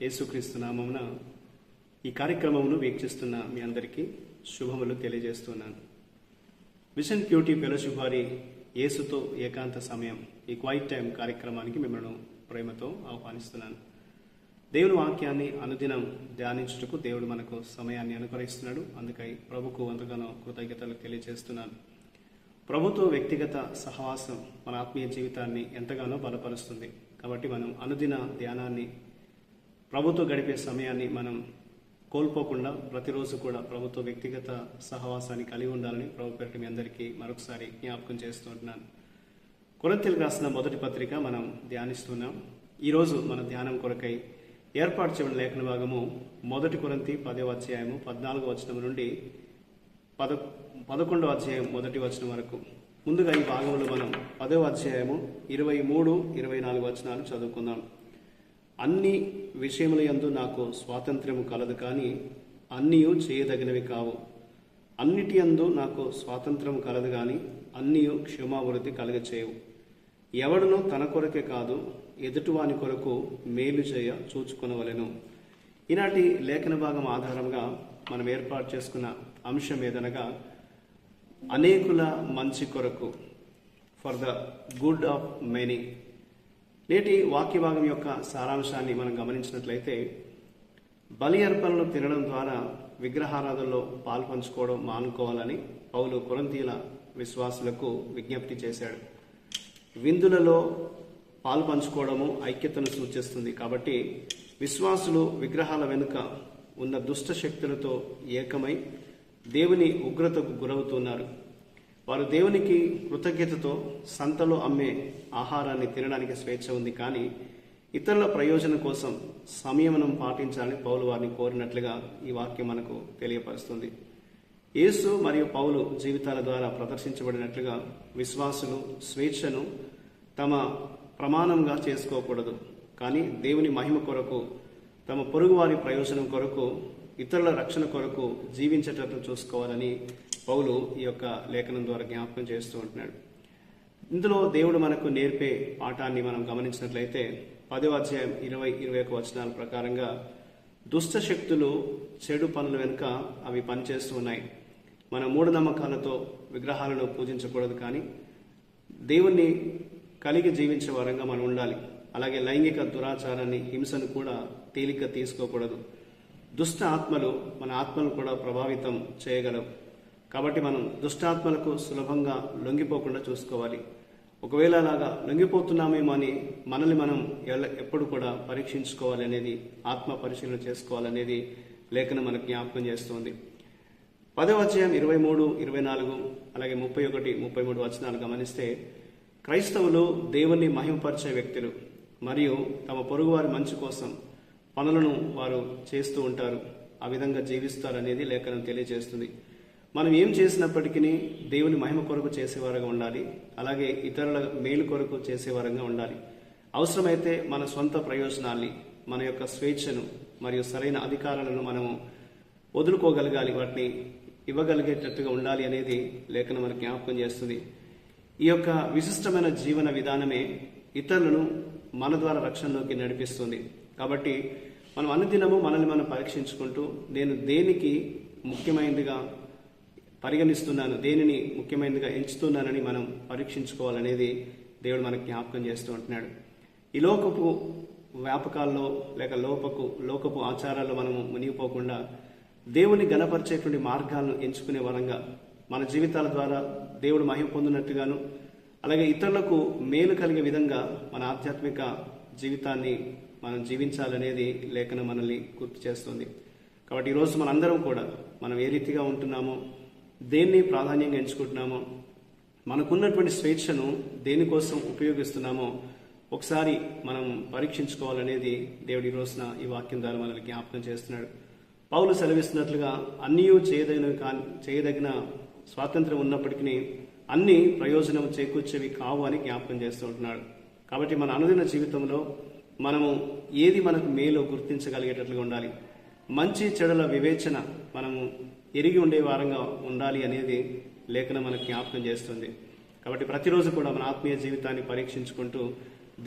యేసుక్రీస్తు నామమున ఈ కార్యక్రమమును వీక్షిస్తున్న మీ అందరికీ శుభములు తెలియజేస్తున్నాను. విజన్ క్యూటీ ఫెలోషిప్ వారి యేసుతో ఏకాంత సమయం ఈ క్వైట్ టైం కార్యక్రమానికి మిమ్మల్ని ప్రేమతో ఆహ్వానిస్తున్నాను. దేవుని వాక్యాన్ని అనుదినం ధ్యానించుటకు దేవుడు మనకు సమయాన్ని అనుగ్రహిస్తున్నాడు. అందుకై ప్రభుకు ఎంతగానో కృతజ్ఞతలు తెలియజేస్తున్నాను. ప్రభుతో వ్యక్తిగత సహవాసం మన ఆత్మీయ జీవితాన్ని ఎంతగానో బలపరుస్తుంది. కాబట్టి మనం అనుదిన ధ్యానాన్ని, ప్రభుతో గడిపే సమయాన్ని మనం కోల్పోకుండా ప్రతిరోజు కూడా ప్రభుతో వ్యక్తిగత సహవాసాన్ని కలిగి ఉండాలని ప్రభు పేరిట మీ అందరికీ మరొకసారి జ్ఞాపకం చేస్తూ ఉంటున్నాను. కొరింథీయులకు రాసిన మొదటి పత్రిక మనం ధ్యానిస్తున్నాం. ఈరోజు మన ధ్యానం కొరకై ఏర్పాటు చేయబడిన లేఖన భాగము 1 కొరింథీ 10వ అధ్యాయము 14వ వచనం నుండి 11వ అధ్యాయం 1వ వచనం వరకు. ముందుగా ఈ భాగంలో మనం 10వ అధ్యాయము 23, 24 వచనాలు చదువుకుందాం. అన్ని విషయముల యందు నాకు స్వాతంత్ర్యము కలదు, కానీ అన్నీయు చేయదగినవి కావు. అన్నిటి యందు నాకు స్వాతంత్ర్యము కలదు, కానీ అన్నీయు క్షమావృద్ధి కలగచేయవు. ఎవడునో తన కొరకే కాదు, ఎదుటివాని కొరకు మేలు చేయ చూచుకొనవలెను. ఈనాటి లేఖన భాగం ఆధారంగా మనం ఏర్పాటు చేసుకున్న అంశం ఏదనగా అనేకుల మంచి కొరకు, for the good of many. నేటి వాక్య భాగం యొక్క సారాంశాన్ని మనం గమనించినట్లయితే, బలి అర్పణలు తినడం ద్వారా విగ్రహారాధనలో పాల్పంచుకోవడం మానుకోవాలని పౌలు కొరింథీయుల విశ్వాసులకు విజ్ఞప్తి చేశాడు. విందులలో పాల్పంచుకోవడము ఐక్యతను సూచిస్తుంది. కాబట్టి విశ్వాసులు విగ్రహాల వెనుక ఉన్న దుష్ట శక్తులతో ఏకమై దేవుని ఉగ్రతకు గురవుతున్నారు. వారు దేవునికి కృతజ్ఞతతో సంతలో అమ్మే ఆహారాన్ని తినడానికి స్వేచ్ఛ ఉంది, కానీ ఇతరుల ప్రయోజనం కోసం సంయమనం పాటించాలని పౌలు వారిని కోరినట్లుగా ఈ వాక్యం మనకు తెలియపరుస్తుంది. యేసు మరియు పౌలు జీవితాల ద్వారా ప్రదర్శించబడినట్లుగా విశ్వాసులు స్వేచ్ఛను తమ ప్రమాణంగా చేసుకోకూడదు, కానీ దేవుని మహిమ కొరకు, తమ పొరుగువారి ప్రయోజనం కొరకు, ఇతరుల రక్షణ కొరకు జీవించేటట్లు చూసుకోవాలని పౌలు ఈ యొక్క లేఖనం ద్వారా జ్ఞాపకం చేస్తూ ఉంటున్నాడు. ఇందులో దేవుడు మనకు నేర్పే పాఠాన్ని మనం గమనించినట్లయితే 10వ అధ్యాయం 20-21 వచనాల ప్రకారంగా దుష్ట శక్తులు చెడు పనుల వెనుక అవి పనిచేస్తూ ఉన్నాయి. మన మూఢనమ్మకాలతో విగ్రహాలను పూజించకూడదు, కానీ దేవుణ్ణి కలిగి జీవించే వారంగా మనం ఉండాలి. అలాగే లైంగిక దురాచారాన్ని, హింసను కూడా తేలిక తీసుకోకూడదు. దుష్ట ఆత్మలు మన ఆత్మను కూడా ప్రభావితం చేయగలవు. కాబట్టి మనం దుష్టాత్మలకు సులభంగా లొంగిపోకుండా చూసుకోవాలి. ఒకవేళ అలాగా లొంగిపోతున్నామేమో అని మనల్ని మనం ఎప్పుడు కూడా పరీక్షించుకోవాలి అనేది, ఆత్మ పరిశీలన చేసుకోవాలనేది లేఖనం మనకు జ్ఞాపకం చేస్తుంది. 10వ అధ్యాయం 23, 24 అలాగే 31, 33 వచనాలు గమనిస్తే, క్రైస్తవులు దేవుణ్ణి మహిమపరిచే వ్యక్తులు మరియు తమ పొరుగువారి మంచి కోసం పనులను వారు చేస్తూ ఉంటారు. ఆ విధంగా జీవిస్తారనేది లేఖనం తెలియజేస్తుంది. మనం ఏం చేసినప్పటికీ దేవుని మహిమ కొరకు చేసేవారుగా ఉండాలి. అలాగే ఇతరుల మేలు కొరకు చేసేవారంగా ఉండాలి. అవసరమైతే మన సొంత ప్రయోజనాల్ని, మన యొక్క స్వేచ్ఛను మరియు సరైన అధికారాలను మనము వదులుకోగలగాలి, వాటిని ఇవ్వగలిగేటట్టుగా ఉండాలి అనేది లేఖనం మనకు జ్ఞాపకం చేస్తుంది. ఈ యొక్క విశిష్టమైన జీవన విధానమే ఇతరులను మన ద్వారా రక్షణలోకి నడిపిస్తుంది. కాబట్టి మనం అనుదినము మనల్ని మనం పరీక్షించుకుంటూ, నేను దేనికి ముఖ్యమైనదిగా పరిగణిస్తున్నాను, దేనిని ముఖ్యమైనదిగా ఎంచుతున్నానని మనం పరీక్షించుకోవాలనేది దేవుడు మనకు జ్ఞాపకం చేస్తూ ఉంటున్నాడు. ఈ లోకపు వ్యాపకాల్లో లేక లోకపు ఆచారాల్లో మనము మునిగిపోకుండా దేవుని గణపరిచేటువంటి మార్గాలను ఎంచుకునే వరంగా మన జీవితాల ద్వారా దేవుడు మహిమ పొందినట్టుగాను, అలాగే ఇతరులకు మేలు కలిగే విధంగా మన ఆధ్యాత్మిక జీవితాన్ని మనం జీవించాలనేది లేఖనం మనల్ని గుర్తు చేస్తుంది. కాబట్టి ఈరోజు మనందరం కూడా మనం ఏ రీతిగా ఉంటున్నామో, దేన్ని ప్రాధాన్యంగా ఎంచుకుంటున్నామో, మనకున్నటువంటి స్వేచ్ఛను దేనికోసం ఉపయోగిస్తున్నామో ఒకసారి మనం పరీక్షించుకోవాలనేది దేవుడి రోజున ఈ వాక్యం ద్వారా మనల్ని జ్ఞాపకం చేస్తున్నాడు. పౌలు సెలవిస్తున్నట్లుగా అన్నీయూ చేయదగిన స్వాతంత్రం ఉన్నప్పటికీ అన్ని ప్రయోజనం చేకూర్చేవి కావు అని జ్ఞాపకం చేస్తూ ఉంటున్నాడు. కాబట్టి మన అనుదిన జీవితంలో మనము ఏది మనకు మేలు గుర్తించగలిగేటట్లుగా ఉండాలి. మంచి చెడుల వివేచన మనము ఎరిగి ఉండే వారంగా ఉండాలి అనేది లేఖనం మనకు జ్ఞాపకం చేస్తుంది. కాబట్టి ప్రతిరోజు కూడా మన ఆత్మీయ జీవితాన్ని పరీక్షించుకుంటూ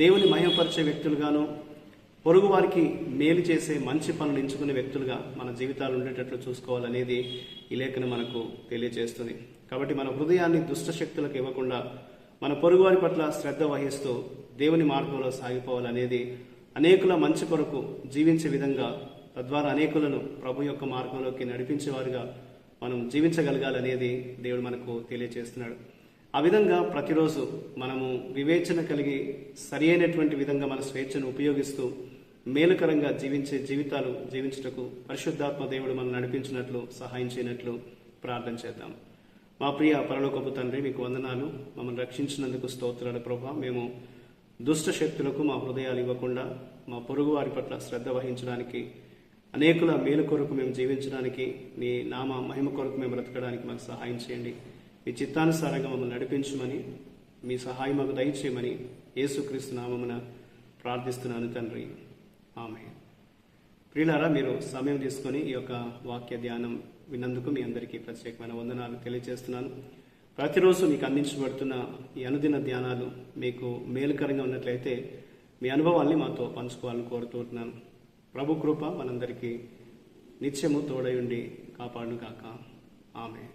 దేవుని మహిమపరిచే వ్యక్తులుగాను, పొరుగు వారికి మేలు చేసే మంచి పనులు ఎంచుకునే వ్యక్తులుగా మన జీవితాలు ఉండేటట్లు చూసుకోవాలనేది ఈ లేఖనం మనకు తెలియజేస్తుంది. కాబట్టి మన హృదయాన్ని దుష్ట శక్తులకు ఇవ్వకుండా మన పొరుగువారి పట్ల శ్రద్ధ వహిస్తూ దేవుని మార్గంలో సాగిపోవాలనేది, అనేకుల మంచి కొరకు జీవించే విధంగా, తద్వారా అనేకులను ప్రభు యొక్క మార్గంలోకి నడిపించేవారుగా మనం జీవించగలగాలనేది దేవుడు మనకు తెలియజేస్తున్నాడు. ఆ విధంగా ప్రతిరోజు మనము వివేచన కలిగి సరి అయినటువంటి విధంగా మన స్వేచ్ఛను ఉపయోగిస్తూ మేలుకరంగా జీవించే జీవితాలు జీవించుటకు పరిశుద్ధాత్మ దేవుడు మనం నడిపించినట్లు సహాయం చేయనట్లు ప్రార్థన చేద్దాం. మా ప్రియ పరలోకపు తండ్రి, మీకు వందనాలు. మమ్మల్ని రక్షించినందుకు స్తోత్రాలు ప్రభా. మేము దుష్ట శక్తులకు మా హృదయాలు ఇవ్వకుండా మా పొరుగు వారి పట్ల శ్రద్ధ వహించడానికి, అనేకుల మేలు కొరకు మేము జీవించడానికి, నీ నామ మహిమ కొరకు మేము బ్రతకడానికి మాకు సహాయం చేయండి. మీ చిత్తానుసారంగా మమ్మల్ని నడిపించమని, మీ సహాయం మాకు దయచేయమని యేసుక్రీస్తు నామమున ప్రార్థిస్తున్నాను తండ్రి. ఆమేన్. ప్రియులారా, మీరు సమయం తీసుకొని ఈ యొక్క వాక్య ధ్యానం విన్నందుకు మీ అందరికీ ప్రత్యేకమైన వందనాలు తెలియజేస్తున్నాను. ప్రతిరోజు మీకు అందించబడుతున్న ఈ అనుదిన ధ్యానాలు మీకు మేలుకరంగా ఉన్నట్లయితే మీ అనుభవాల్ని మాతో పంచుకోవాలని కోరుతున్నాను. ప్రభు కృప మనందరికీ నిత్యము తోడై ఉండి కాపాడును గాక. ఆమేన్.